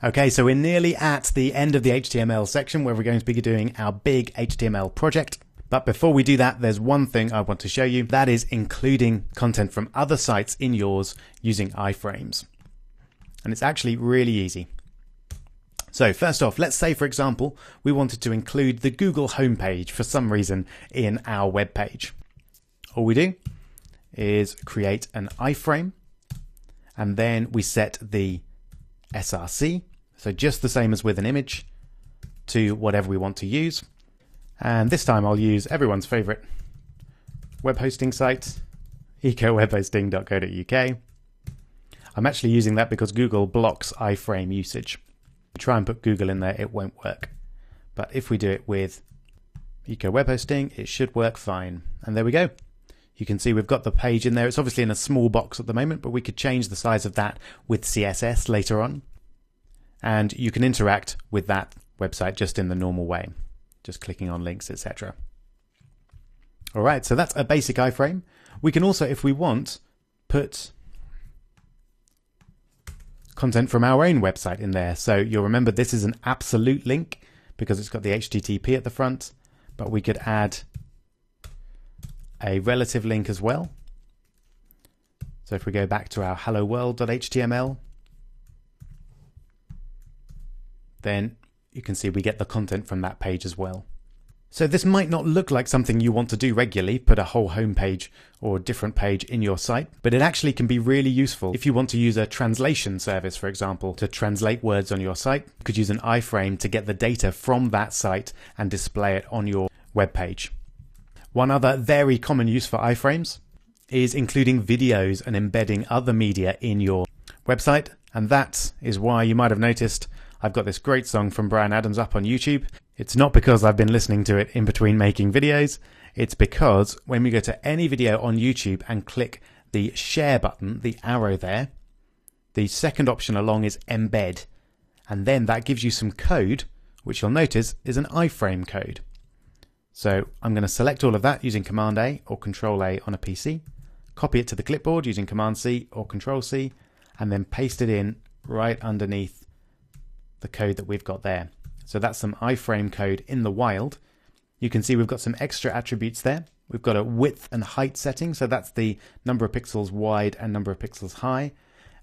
Okay, so we're nearly at the end of the HTML section where we're going to be doing our big HTML project. But before we do that, there's one thing I want to show you. That is including content from other sites in yours using iframes. And it's actually really easy. So first off, let's say, for example, we wanted to include the Google homepage for some reason in our web page. All we do is create an iframe, and then we set the src, so just the same as with an image, to whatever we want to use. And this time I'll use everyone's favorite web hosting site, ecowebhosting.co.uk. I'm actually using that because Google blocks iframe usage. If you try and put Google in there, it won't work. But if we do it with ecowebhosting, it should work fine. And there we go. You can see we've got the page in there. It's obviously in a small box at the moment, but we could change the size of that with CSS later on. And you can interact with that website just in the normal way, just clicking on links, etc. All right, so that's a basic iframe. We can also, if we want, put content from our own website in there. So you'll remember this is an absolute link because it's got the HTTP at the front, but we could add a relative link as well. So if we go back to our helloworld.html, then you can see we get the content from that page as well. So this might not look like something you want to do regularly, put a whole home page or a different page in your site, but it actually can be really useful if you want to use a translation service, for example, to translate words on your site. You could use an iframe to get the data from that site and display it on your web page. One other very common use for iframes is including videos and embedding other media in your website, and that is why you might have noticed I've got this great song from Bryan Adams up on YouTube. It's not because I've been listening to it in between making videos. It's because when we go to any video on YouTube and click the share button, the arrow there, the second option along is embed. And then that gives you some code, which you'll notice is an iframe code. So I'm going to select all of that using Command A or Control A on a PC, copy it to the clipboard using Command C or Control C, and then paste it in right underneath the code that we've got there. So that's some iframe code in the wild. You can see we've got some extra attributes there. We've got a width and height setting, so that's the number of pixels wide and number of pixels high.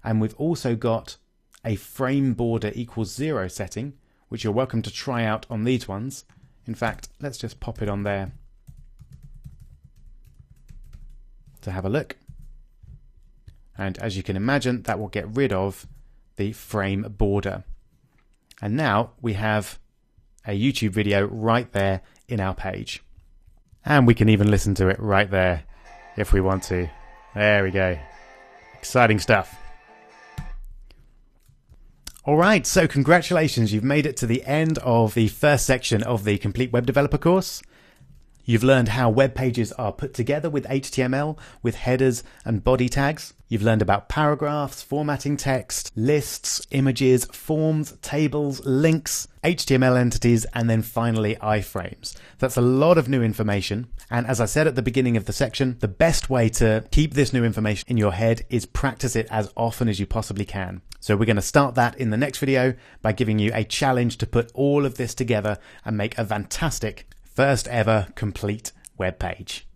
And we've also got a frame border equals 0 setting, which you're welcome to try out on these ones. In fact, let's just pop it on there to have a look. And as you can imagine, that will get rid of the frame border. And now we have a YouTube video right there in our page. And we can even listen to it right there if we want to. There we go. Exciting stuff. All right, so congratulations. You've made it to the end of the first section of the Complete Web Developer course. You've learned how web pages are put together with HTML, with headers and body tags. You've learned about paragraphs, formatting text, lists, images, forms, tables, links, HTML entities, and then finally iframes. That's a lot of new information. And as I said at the beginning of the section, the best way to keep this new information in your head is practice it as often as you possibly can. So we're going to start that in the next video by giving you a challenge to put all of this together and make a fantastic first ever complete web page.